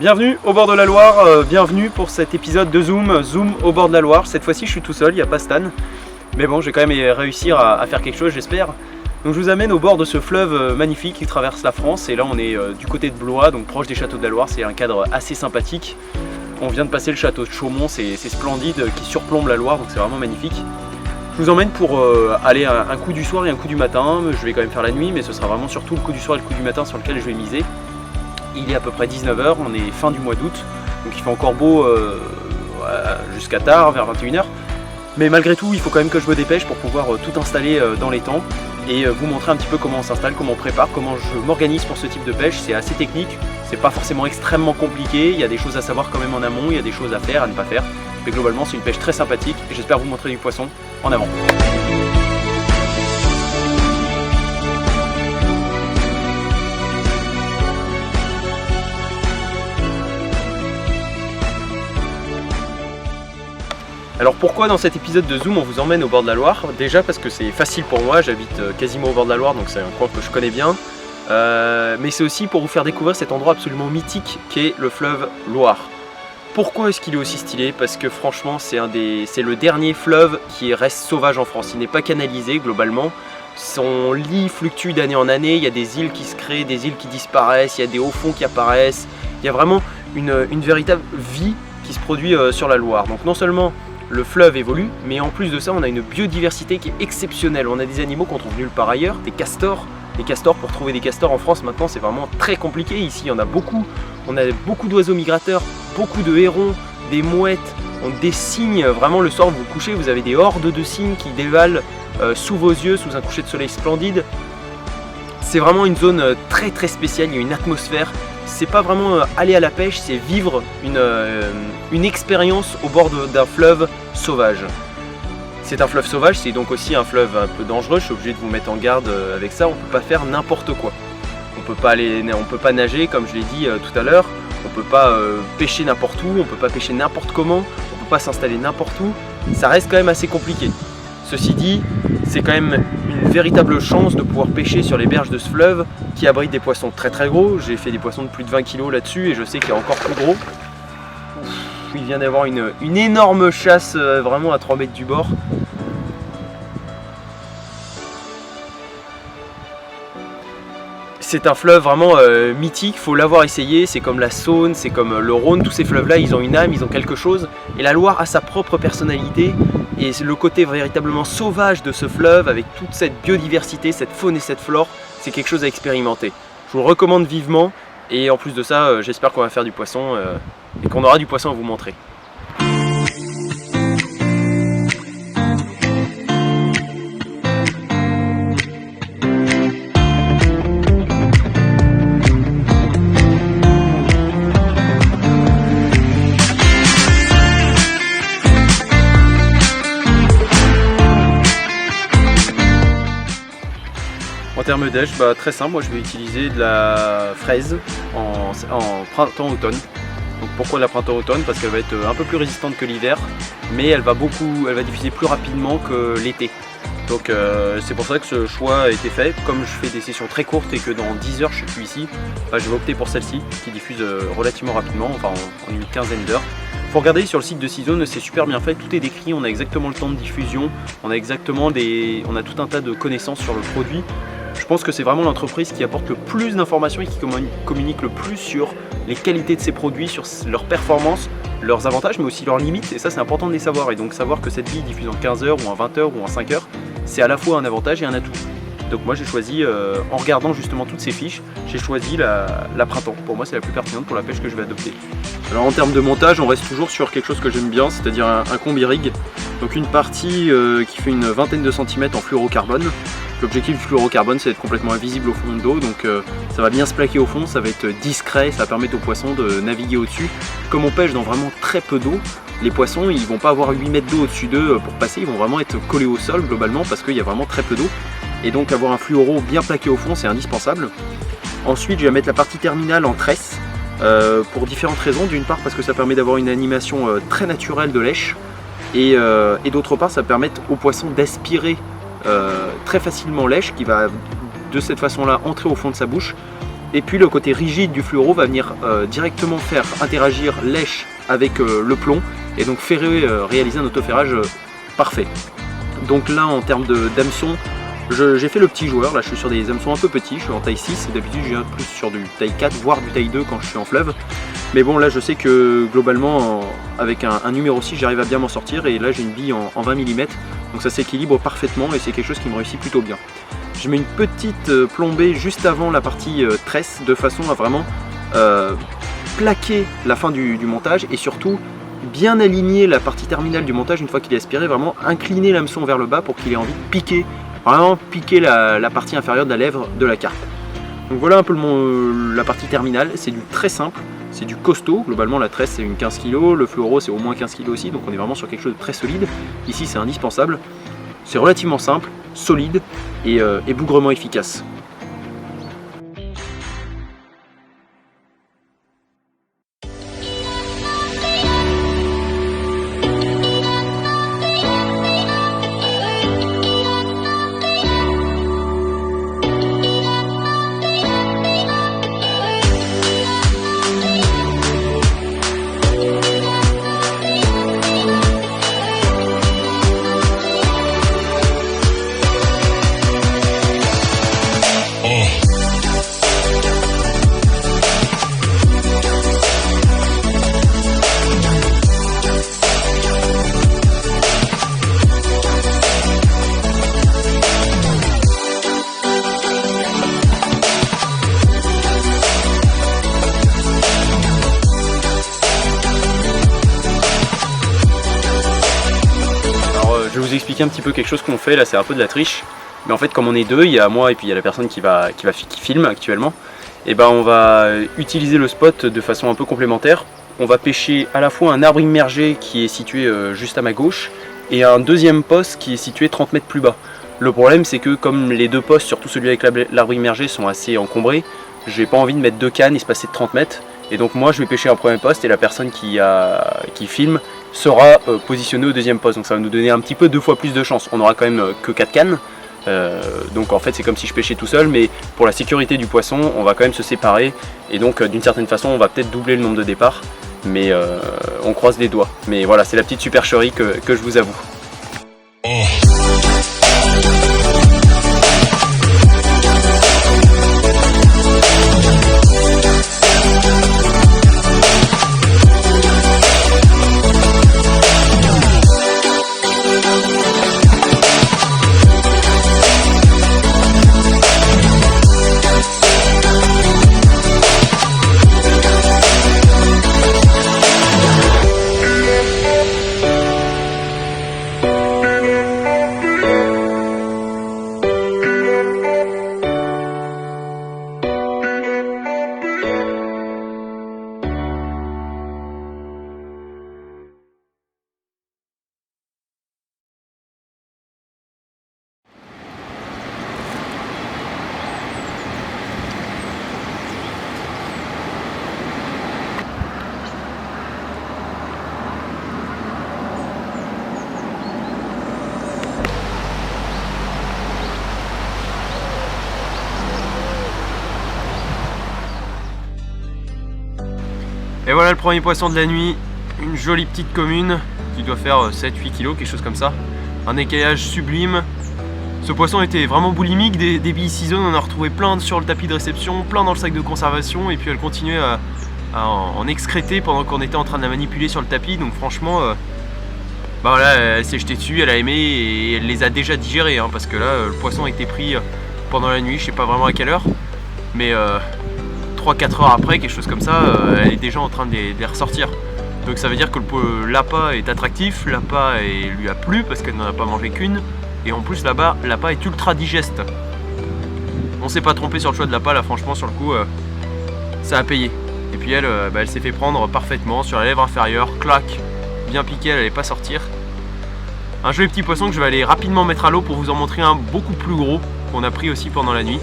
Bienvenue au bord de la Loire, bienvenue pour cet épisode de Zoom au bord de la Loire. Cette fois-ci je suis tout seul, il n'y a pas Stan. Mais bon, je vais quand même réussir à faire quelque chose, j'espère. Donc je vous amène au bord de ce fleuve magnifique qui traverse la France. Et là on est du côté de Blois, donc proche des châteaux de la Loire. C'est un cadre assez sympathique. On vient de passer le château de Chaumont, c'est splendide, qui surplombe la Loire, donc c'est vraiment magnifique. Je vous emmène pour aller un coup du soir et un coup du matin. Je vais quand même faire la nuit, mais ce sera vraiment surtout le coup du soir et le coup du matin sur lequel je vais miser. Il est à peu près 19 h, on est fin du mois d'août, donc il fait encore beau jusqu'à tard, vers 21 h. Mais malgré tout, il faut quand même que je me dépêche pour pouvoir tout installer dans les temps et vous montrer un petit peu comment on s'installe, comment on prépare, comment je m'organise pour ce type de pêche. C'est assez technique, c'est pas forcément extrêmement compliqué, il y a des choses à savoir quand même en amont, il y a des choses à faire, à ne pas faire. Mais globalement, c'est une pêche très sympathique et j'espère vous montrer du poisson en avant. Alors pourquoi dans cet épisode de Zoom on vous emmène au bord de la Loire? Déjà parce que c'est facile pour moi, j'habite quasiment au bord de la Loire, donc c'est un coin que je connais bien. Mais c'est aussi pour vous faire découvrir cet endroit absolument mythique qu'est le fleuve Loire. Pourquoi est-ce qu'il est aussi stylé? Parce que franchement c'est le dernier fleuve qui reste sauvage en France. Il n'est pas canalisé globalement. Son lit fluctue d'année en année, il y a des îles qui se créent, des îles qui disparaissent, il y a des hauts fonds qui apparaissent. Il y a vraiment une véritable vie qui se produit sur la Loire. Donc non seulement le fleuve évolue, mais en plus de ça, on a une biodiversité qui est exceptionnelle. On a des animaux qu'on trouve nulle part ailleurs, des castors. Les castors, pour trouver des castors en France maintenant, c'est vraiment très compliqué. Ici, il y en a beaucoup. On a beaucoup d'oiseaux migrateurs, beaucoup de hérons, des mouettes, des cygnes. Vraiment, le soir, vous vous couchez, vous avez des hordes de cygnes qui dévalent sous vos yeux, sous un coucher de soleil splendide. C'est vraiment une zone très très spéciale, il y a une atmosphère. C'est pas vraiment aller à la pêche, c'est vivre une expérience au bord d'un fleuve sauvage. C'est un fleuve sauvage, c'est donc aussi un fleuve un peu dangereux, je suis obligé de vous mettre en garde avec ça, on peut pas faire n'importe quoi. On peut pas nager comme je l'ai dit tout à l'heure, on peut pas pêcher n'importe où, on peut pas pêcher n'importe comment, on peut pas s'installer n'importe où, ça reste quand même assez compliqué. Ceci dit, c'est quand même une véritable chance de pouvoir pêcher sur les berges de ce fleuve qui abrite des poissons très très gros. J'ai fait des poissons de plus de 20 kg là-dessus et je sais qu'il y a encore plus gros. Il vient d'avoir une énorme chasse vraiment à 3 mètres du bord. C'est un fleuve vraiment mythique, il faut l'avoir essayé, c'est comme la Saône, c'est comme le Rhône, tous ces fleuves-là, ils ont une âme, ils ont quelque chose. Et la Loire a sa propre personnalité, et le côté véritablement sauvage de ce fleuve, avec toute cette biodiversité, cette faune et cette flore, c'est quelque chose à expérimenter. Je vous le recommande vivement, et en plus de ça, j'espère qu'on va faire du poisson, et qu'on aura du poisson à vous montrer. En termes d'èche, très simple, moi je vais utiliser de la fraise en printemps-automne. Donc pourquoi la printemps-automne? Parce qu'elle va être un peu plus résistante que l'hiver, mais elle va diffuser plus rapidement que l'été. Donc c'est pour ça que ce choix a été fait. Comme je fais des sessions très courtes et que dans 10 heures je suis plus ici, je vais opter pour celle-ci qui diffuse relativement rapidement, enfin en une quinzaine d'heures. Faut regarder sur le site de Seazone, c'est super bien fait, tout est décrit, on a exactement le temps de diffusion, on a tout un tas de connaissances sur le produit. Je pense que c'est vraiment l'entreprise qui apporte le plus d'informations et qui communique le plus sur les qualités de ses produits, sur leurs performances, leurs avantages, mais aussi leurs limites. Et ça, c'est important de les savoir. Et donc savoir que cette vie diffuse en 15 heures ou en 20 heures ou en 5 heures, c'est à la fois un avantage et un atout. Donc moi, j'ai choisi, en regardant justement toutes ces fiches, j'ai choisi la printemps. Pour moi, c'est la plus pertinente pour la pêche que je vais adopter. Alors en termes de montage, on reste toujours sur quelque chose que j'aime bien, c'est-à-dire un combi rig. Donc une partie qui fait une vingtaine de centimètres en fluorocarbone. L'objectif du fluorocarbone, c'est d'être complètement invisible au fond de l'eau, donc ça va bien se plaquer au fond, ça va être discret, ça va permettre aux poissons de naviguer au-dessus. Comme on pêche dans vraiment très peu d'eau, les poissons ils vont pas avoir 8 mètres d'eau au-dessus d'eux pour passer, ils vont vraiment être collés au sol globalement parce qu'il y a vraiment très peu d'eau. Et donc avoir un fluoro bien plaqué au fond, c'est indispensable. Ensuite, je vais mettre la partie terminale en tresse pour différentes raisons. D'une part parce que ça permet d'avoir une animation très naturelle de lèche et d'autre part ça va permettre aux poissons d'aspirer très facilement lèche qui va de cette façon là entrer au fond de sa bouche Et puis le côté rigide du fluoro va venir directement faire interagir lèche avec le plomb et donc réaliser un autoferrage parfait. Donc là en termes d'hameçon, j'ai fait le petit joueur, là je suis sur des hameçons un peu petits, je suis en taille 6, d'habitude je viens plus sur du taille 4 voire du taille 2 quand je suis en fleuve. Mais bon là je sais que globalement avec un numéro 6 j'arrive à bien m'en sortir et là j'ai une bille en 20 mm, donc ça s'équilibre parfaitement et c'est quelque chose qui me réussit plutôt bien. Je mets une petite plombée juste avant la partie tresse de façon à vraiment plaquer la fin du montage et surtout bien aligner la partie terminale du montage une fois qu'il est aspiré, vraiment incliner l'hameçon vers le bas pour qu'il ait envie de piquer, vraiment piquer la partie inférieure de la lèvre de la carpe. Donc voilà un peu la partie terminale, c'est du très simple, c'est du costaud, globalement la tresse c'est une 15 kg, le fluoro c'est au moins 15 kg aussi, donc on est vraiment sur quelque chose de très solide. Ici c'est indispensable, c'est relativement simple, solide et bougrement efficace. Je vais vous expliquer un petit peu quelque chose qu'on fait, là c'est un peu de la triche, mais en fait comme on est deux, il y a moi et puis il y a la personne qui filme actuellement, et ben on va utiliser le spot de façon un peu complémentaire. On va pêcher à la fois un arbre immergé qui est situé juste à ma gauche et un deuxième poste qui est situé 30 mètres plus bas. Le problème c'est que comme les deux postes, surtout celui avec l'arbre immergé, sont assez encombrés, j'ai pas envie de mettre deux cannes espacées de 30 mètres, et donc moi je vais pêcher un premier poste et la personne qui filme sera positionné au deuxième poste, donc ça va nous donner un petit peu 2 fois plus de chance. On aura quand même que 4 cannes, donc en fait c'est comme si je pêchais tout seul, mais pour la sécurité du poisson on va quand même se séparer et donc d'une certaine façon on va peut-être doubler le nombre de départs, mais on croise les doigts. Mais voilà, c'est la petite supercherie que je vous avoue. Et voilà le premier poisson de la nuit, une jolie petite commune qui doit faire 7-8 kg, quelque chose comme ça. Un écaillage sublime. Ce poisson était vraiment boulimique, des billes ciseaux, on en a retrouvé plein sur le tapis de réception, plein dans le sac de conservation, et puis elle continuait à en excréter pendant qu'on était en train de la manipuler sur le tapis. Donc franchement, bah voilà, elle s'est jetée dessus, elle a aimé et elle les a déjà digérés, hein, parce que là le poisson a été pris pendant la nuit, je sais pas vraiment à quelle heure, mais 3-4 heures après, quelque chose comme ça, elle est déjà en train de les ressortir. Donc ça veut dire que l'appât est attractif, l'appât lui a plu parce qu'elle n'en a pas mangé qu'une, et en plus là-bas l'appât est ultra digeste. On s'est pas trompé sur le choix de l'appât, là franchement sur le coup ça a payé. Et puis elle, elle s'est fait prendre parfaitement sur la lèvre inférieure, clac, bien piqué, elle n'allait pas sortir. Un joli petit poisson que je vais aller rapidement mettre à l'eau pour vous en montrer un beaucoup plus gros qu'on a pris aussi pendant la nuit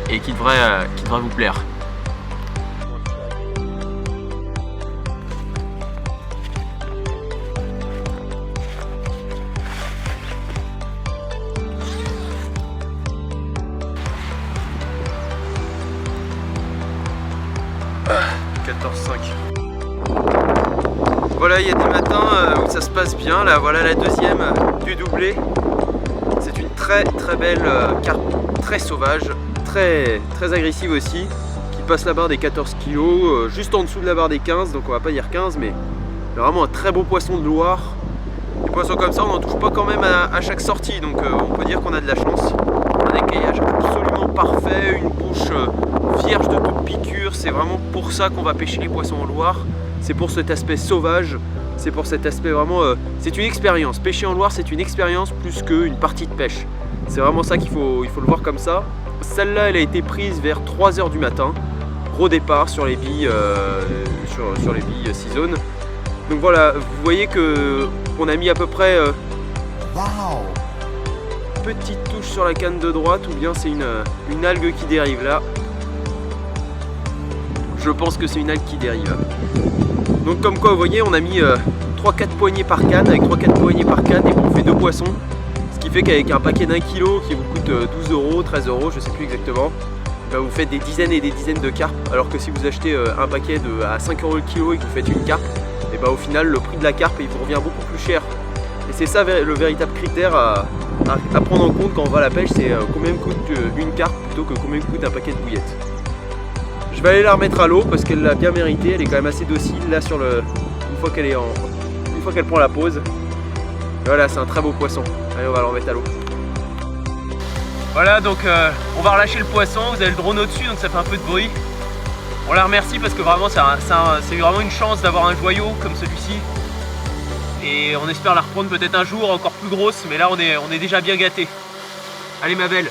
et qui devrait vous plaire. 14,5. Voilà, il y a des matins où ça se passe bien. Là, voilà la deuxième du doublé. C'est une très belle carpe, très sauvage, très agressive aussi, qui passe la barre des 14 kg, juste en dessous de la barre des 15, donc on va pas dire 15, mais vraiment un très beau poisson de Loire. Des poissons comme ça, on n'en touche pas quand même à chaque sortie, donc on peut dire qu'on a de la chance. Un écaillage absolument parfait, une bouche vierge de toute piqûre. C'est vraiment pour ça qu'on va pêcher les poissons en Loire. C'est pour cet aspect sauvage, c'est pour cet aspect vraiment... c'est une expérience. Pêcher en Loire, c'est une expérience plus qu'une partie de pêche. C'est vraiment ça il faut le voir comme ça. Celle-là, elle a été prise vers 3 h du matin, gros départ sur les billes, sur les billes 6 zones. Donc voilà, vous voyez que on a mis à peu près petite touche sur la canne de droite, ou bien c'est une algue qui dérive là. Je pense que c'est une algue qui dérive. Donc comme quoi, vous voyez, on a mis 3-4 poignées par canne, avec 3-4 poignées par canne, et on fait 2 poissons. Ce qui fait qu'avec un paquet d'1 kg qui vous coûte 12 €, 13 €, je sais plus exactement, ben vous faites des dizaines et des dizaines de carpes, alors que si vous achetez un paquet à 5 € le kilo et que vous faites une carpe, et ben au final le prix de la carpe il vous revient beaucoup plus cher. Et c'est ça le véritable critère à prendre en compte quand on va à la pêche, c'est combien me coûte une carpe plutôt que combien me coûte un paquet de bouillettes. Je vais aller la remettre à l'eau parce qu'elle l'a bien mérité, elle est quand même assez docile là une fois qu'elle prend la pause. Et voilà, c'est un très beau poisson. Allez, on va le remettre à l'eau. Voilà, donc on va relâcher le poisson, vous avez le drone au-dessus donc ça fait un peu de bruit. On la remercie parce que vraiment c'est vraiment une chance d'avoir un joyau comme celui-ci. Et on espère la reprendre peut-être un jour encore plus grosse, mais là on est déjà bien gâté. Allez ma belle.